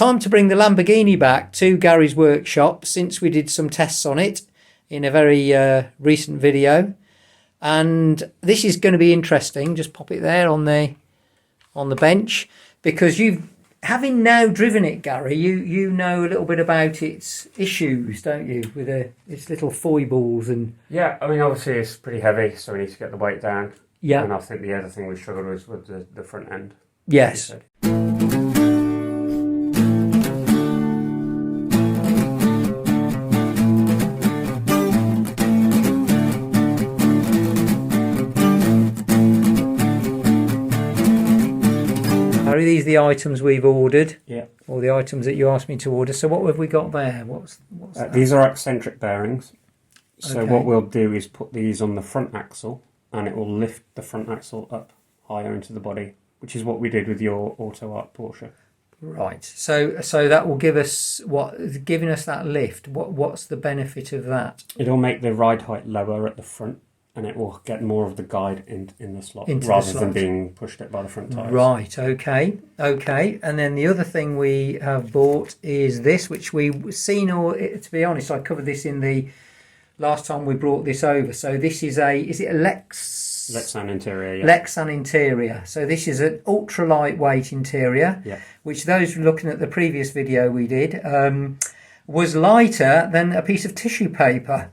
time to bring the Lamborghini back to Gary's workshop, since we did some tests on it in a very recent video. And this is going to be interesting. Just pop it there on the bench, because having now driven it, Gary, you know a little bit about its issues, don't you, with its little foibles and... Yeah, I mean, obviously it's pretty heavy, so we need to get the weight down. Yeah. And I think the other thing we struggled with was the front end. Yes. These are the items we've ordered. Yeah. Or the items that you asked me to order. So what have we got there? What's that? These are eccentric bearings. So Okay. what we'll do is put these on the front axle, and it will lift the front axle up higher into the body, which is what we did with your Auto Art Porsche. Right. So that will give us giving us that lift. What's the benefit of that? It'll make the ride height lower at the front, and it will get more of the guide in the slot rather than being pushed up by the front tyres. Right, okay. And then the other thing we have bought is this, which we've seen, or to be honest, I covered this in the last time we brought this over. So this is is it a Lexan interior, yeah. Lexan interior. So this is an ultra lightweight interior, yeah. Which those looking at the previous video we did was lighter than a piece of tissue paper.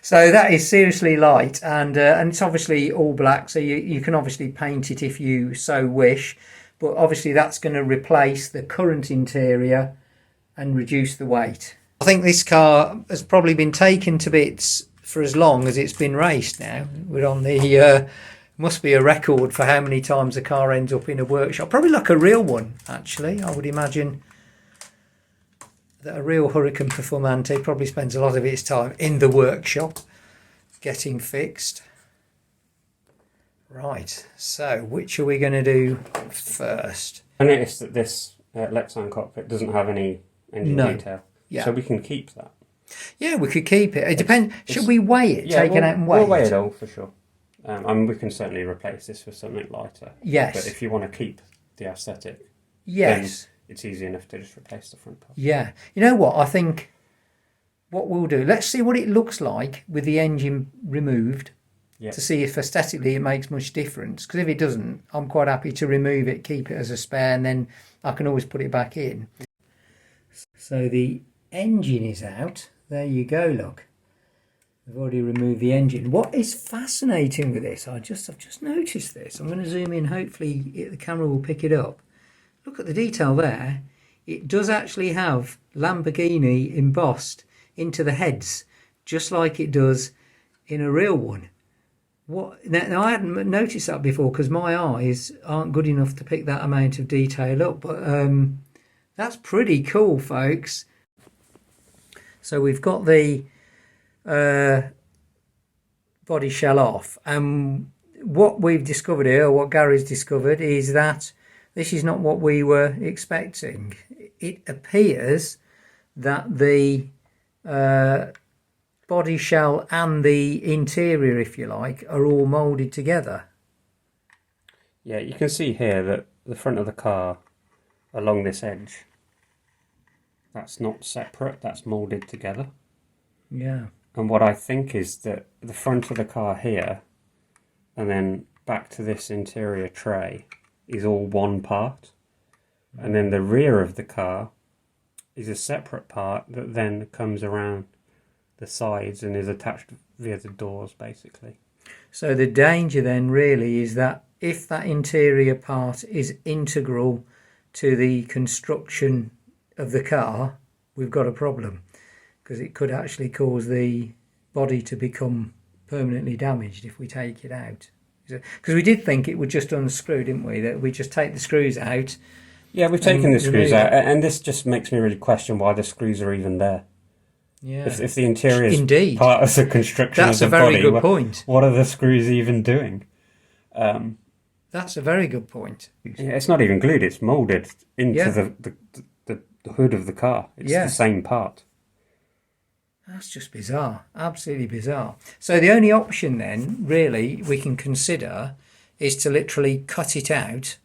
So that is seriously light, and it's obviously all black, so you can obviously paint it if you so wish, but obviously that's going to replace the current interior and reduce the weight. I think this car has probably been taken to bits for as long as it's been raced now. We're on the must be a record for how many times a car ends up in a workshop. Probably like a real one, actually. I would imagine that a real Hurricane Performante probably spends a lot of its time in the workshop getting fixed. Right, so which are we going to do first? I noticed that this Lexan cockpit doesn't have any engine detail, so we can keep that. Yeah, we could keep it. It depends. Should we weigh it, take it out and weigh it? We'll weigh it all for sure. We can certainly replace this with something lighter. Yes. But if you want to keep the aesthetic, yes, then it's easy enough to just replace the front part. Yeah. You know what? I think what we'll do, let's see what it looks like with the engine removed, to see if aesthetically it makes much difference. Because if it doesn't, I'm quite happy to remove it, keep it as a spare, and then I can always put it back in. So the engine is out. There you go, look. I've already removed the engine. What is fascinating with this, I've just noticed this. I'm going to zoom in, hopefully the camera will pick it up. Look at the detail there. It does actually have Lamborghini embossed into the heads, just like it does in a real one. Now I hadn't noticed that before because my eyes aren't good enough to pick that amount of detail up, but that's pretty cool, folks. So we've got the body shell off, and what we've discovered here, or what Gary's discovered, is that this is not what we were expecting. It appears that the body shell and the interior, if you like, are all moulded together. Yeah, you can see here that the front of the car along this edge, that's not separate, that's moulded together. Yeah. And what I think is that the front of the car here and then back to this interior tray is all one part, and then the rear of the car is a separate part that then comes around the sides and is attached via the doors, basically. So the danger then really is that if that interior part is integral to the construction of the car, we've got a problem, because it could actually cause the body to become permanently damaged if we take it out. Because we did think it would just unscrew, didn't we? That we just take the screws out. Yeah, we've taken the screws out, and this just makes me really question why the screws are even there. Yeah. If the interior is part of the construction That's of the a very body, good point. What are the screws even doing? That's a very good point. Yeah, it's not even glued; it's moulded into the hood of the car. It's the same part. That's just bizarre, absolutely bizarre. So the only option then, really, we can consider is to literally cut it out,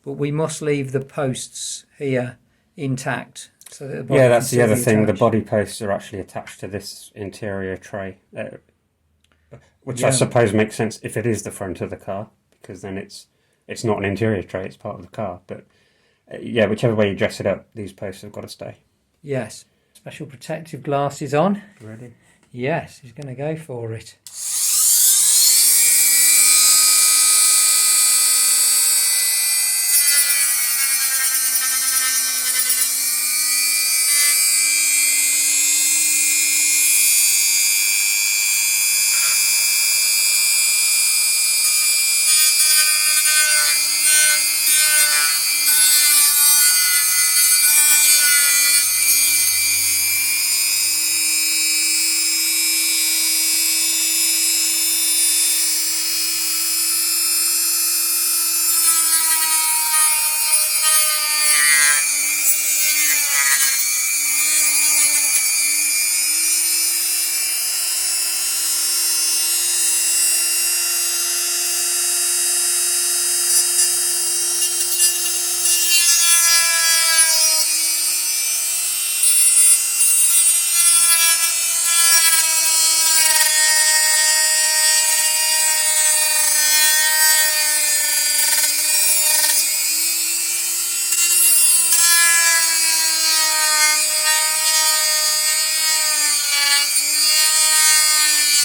but we must leave the posts here intact. So that the body Yeah, can that's the still other be thing. The attached. body posts are actually attached to this interior tray, which I Yeah. suppose makes sense if it is the front of the car, because then it's not an interior tray; it's part of the car. But yeah, whichever way you dress it up, these posts have got to stay. Yes. Special protective glasses on. Ready? Yes, he's going to go for it.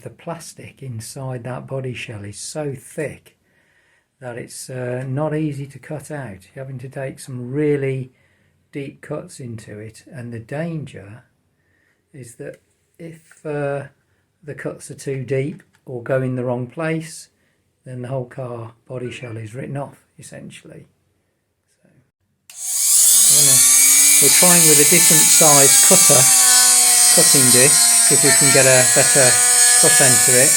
The plastic inside that body shell is so thick that it's not easy to cut out. You're having to take some really deep cuts into it, and the danger is that if the cuts are too deep or go in the wrong place, then the whole car body shell is written off, essentially. So we're trying with a different size cutting disc, if we can get a better cut into it.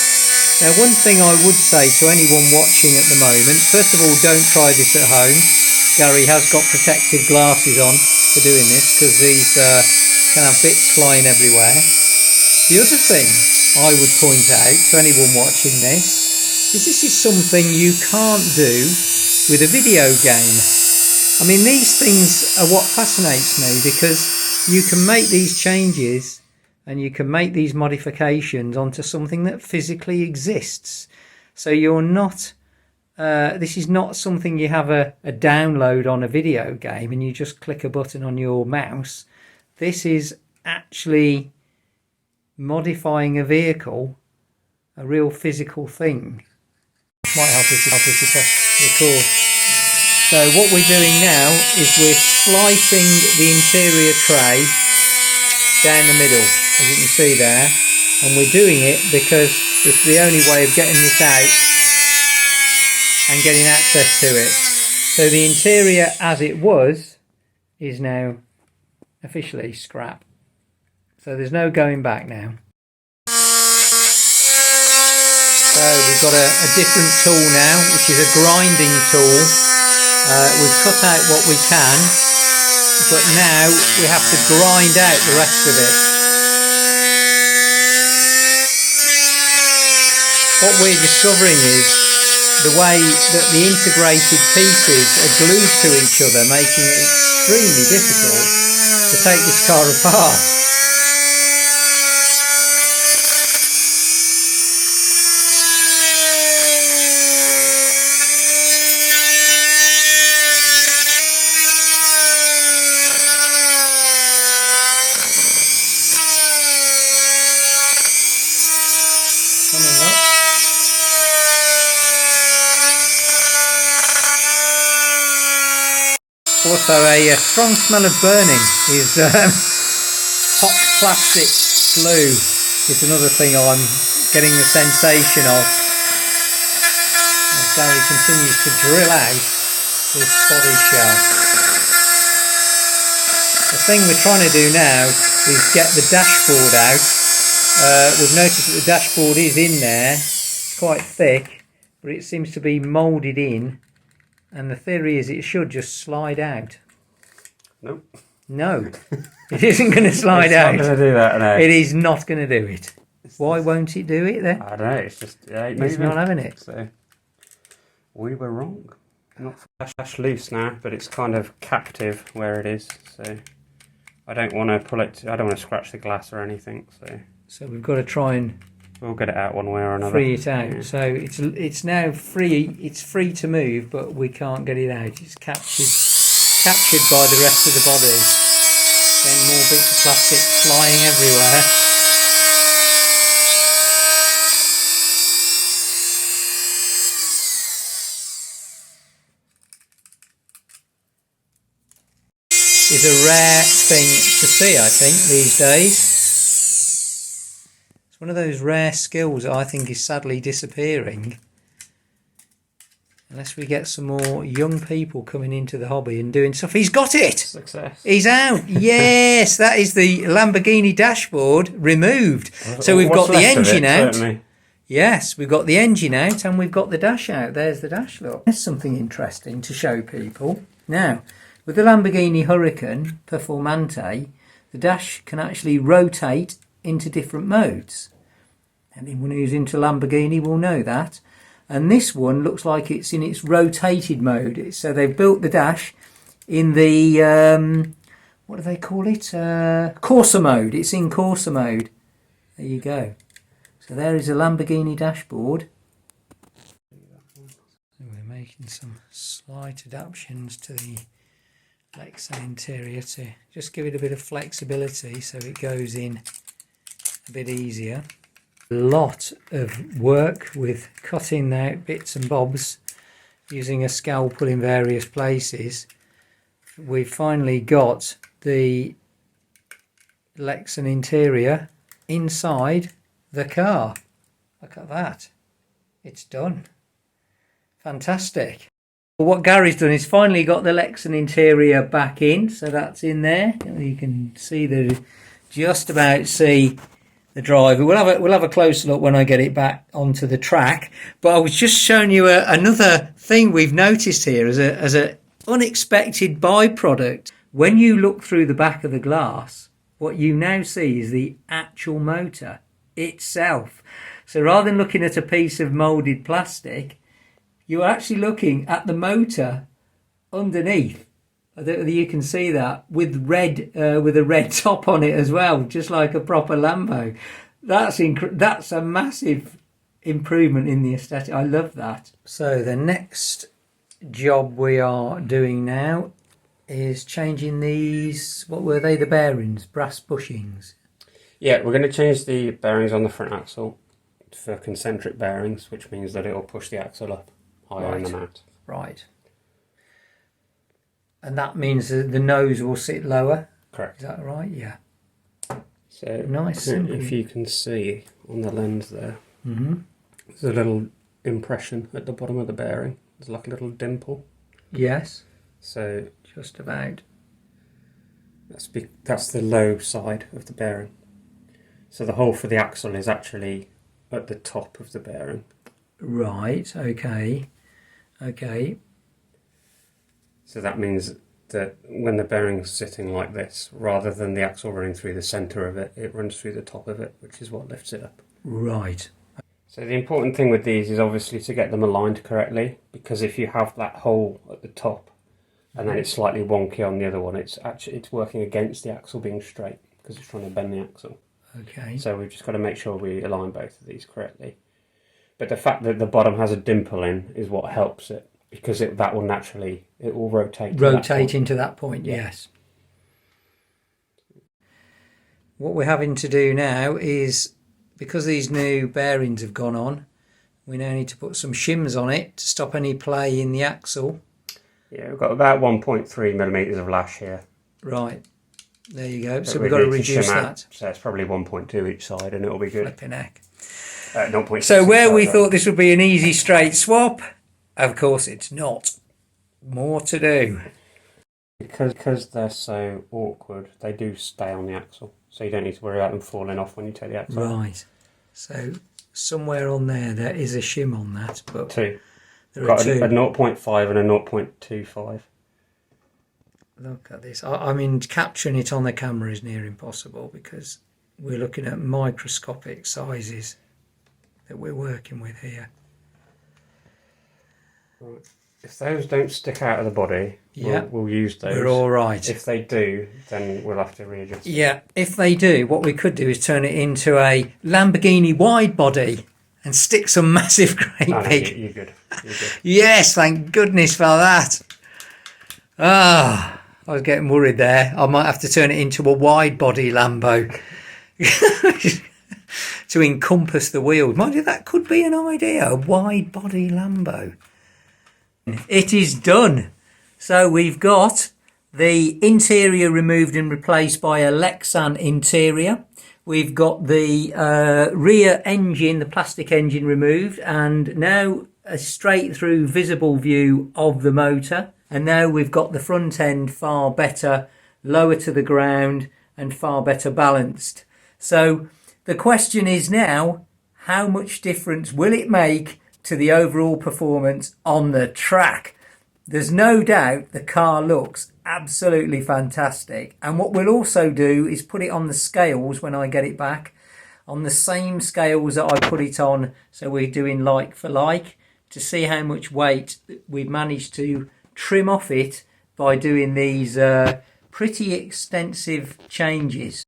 Now, one thing I would say to anyone watching at the moment, first of all, don't try this at home. Gary has got protective glasses on for doing this, because these can have bits flying everywhere. The other thing I would point out to anyone watching this is something you can't do with a video game. I mean, these things are what fascinates me, because you can make these changes and you can make these modifications onto something that physically exists. So you're not, this is not something you have a download on a video game and you just click a button on your mouse. This is actually modifying a vehicle, a real physical thing. Might help if you press record. So what we're doing now is we're slicing the interior tray down the middle, as you can see there, and we're doing it because it's the only way of getting this out and getting access to it. So the interior as it was is now officially scrap. So there's no going back now. So we've got a different tool now, which is a grinding tool. We've cut out what we can, but now we have to grind out the rest of it. What we're discovering is the way that the integrated pieces are glued to each other, making it extremely difficult to take this car apart. Also, a strong smell of burning is hot plastic glue. It's another thing I'm getting the sensation of as Gary continues to drill out this body shell. The thing we're trying to do now is get the dashboard out. We've noticed that the dashboard is in there. It's quite thick, but it seems to be moulded in. And the theory is it should just slide out. Nope. No, it isn't going to slide out. It's not going to do that, no. It is not going to do it. Why won't it do it then? I don't know, it's just... It's not having it. So, we were wrong. not flash loose now, but it's kind of captive where it is. So I don't want to pull it. I don't want to scratch the glass or anything. So we've got to try and we'll get it out one way or another. Free it out. Yeah. So it's now free. It's free to move, but we can't get it out. It's captured by the rest of the body. Then more bits of plastic flying everywhere. Is a rare thing to see, I think, these days. It's one of those rare skills that I think is sadly disappearing. Unless we get some more young people coming into the hobby and doing stuff. He's got it! Success. He's out. Yes, that is the Lamborghini dashboard removed. So we've got the engine out. Certainly. Yes, we've got the engine out and we've got the dash out. There's the dash, look. There's something interesting to show people. Now, with the Lamborghini Huracan Performante, the dash can actually rotate into different modes. Anyone who's into Lamborghini will know that. And this one looks like it's in its rotated mode. So they've built the dash in the, what do they call it? Corsa mode. It's in Corsa mode. There you go. So there is a Lamborghini dashboard. We're making some slight adaptations to the Lexan interior to just give it a bit of flexibility so it goes in a bit easier. A lot of work with cutting out bits and bobs using a scalpel in various places. We've finally got the Lexan interior inside the car. Look at that. It's done. Fantastic. What Gary's done is finally got the Lexan interior back in, so that's in there. You can see just about see the driver. We'll have a closer look when I get it back onto the track. But I was just showing you another thing we've noticed here as a unexpected byproduct. When you look through the back of the glass, what you now see is the actual motor itself. So rather than looking at a piece of moulded plastic, you're actually looking at the motor underneath. I don't know whether you can see that with a red top on it as well, just like a proper Lambo. That's a massive improvement in the aesthetic. I love that. So the next job we are doing now is changing these. What were they? The bearings, brass bushings. Yeah, we're going to change the bearings on the front axle for concentric bearings, which means that it will push the axle up higher in the mount. Right. And that means that the nose will sit lower? Correct. Is that right? Yeah. So nice. If you can see on the lens there, there's a little impression at the bottom of the bearing. There's like a little dimple. Yes. So just about. That's the low side of the bearing. So the hole for the axle is actually at the top of the bearing. Right. Okay. Okay. So that means that when the bearing's sitting like this, rather than the axle running through the centre of it, it runs through the top of it, which is what lifts it up. Right. So the important thing with these is obviously to get them aligned correctly, because if you have that hole at the top and then it's slightly wonky on the other one, it's working against the axle being straight because it's trying to bend the axle. Okay. So we've just got to make sure we align both of these correctly. But the fact that the bottom has a dimple in is what helps it, because that will naturally, it will rotate. Rotate into that point, yes. What we're having to do now is, because these new bearings have gone on, we now need to put some shims on it to stop any play in the axle. Yeah, we've got about 1.3 millimetres of lash here. Right. There you go. But so we've got to reduce that. So it's probably 1.2 each side and it'll be good. Flipping heck. 0.6 so where we thought this would be an easy straight swap, of course it's not. More to do. Because they're so awkward, they do stay on the axle. So you don't need to worry about them falling off when you take the axle off. Right. So somewhere on there is a shim on that. But two. There got are two. A 0.5 and a 0.25. Look at this. I mean, capturing it on the camera is near impossible because we're looking at microscopic sizes that we're working with here. Right. If those don't stick out of the body, Yeah. we'll use those. We're all right. If they do, then we'll have to readjust. Yeah, if they do, what we could do is turn it into a Lamborghini wide body and stick some massive great big. You're good. You're good. Yes, thank goodness for that. I was getting worried there. I might have to turn it into a wide body Lambo to encompass the wheels. Mind you, that could be an idea, a wide body Lambo. It is done. So we've got the interior removed and replaced by a Lexan interior. We've got the rear engine, the plastic engine removed, and now a straight through visible view of the motor. And now we've got the front end far better, lower to the ground and far better balanced. So the question is now, how much difference will it make to the overall performance on the track? There's no doubt the car looks absolutely fantastic. And what we'll also do is put it on the scales when I get it back, on the same scales that I put it on. So we're doing like for like to see how much weight we've managed to trim off it by doing these pretty extensive changes.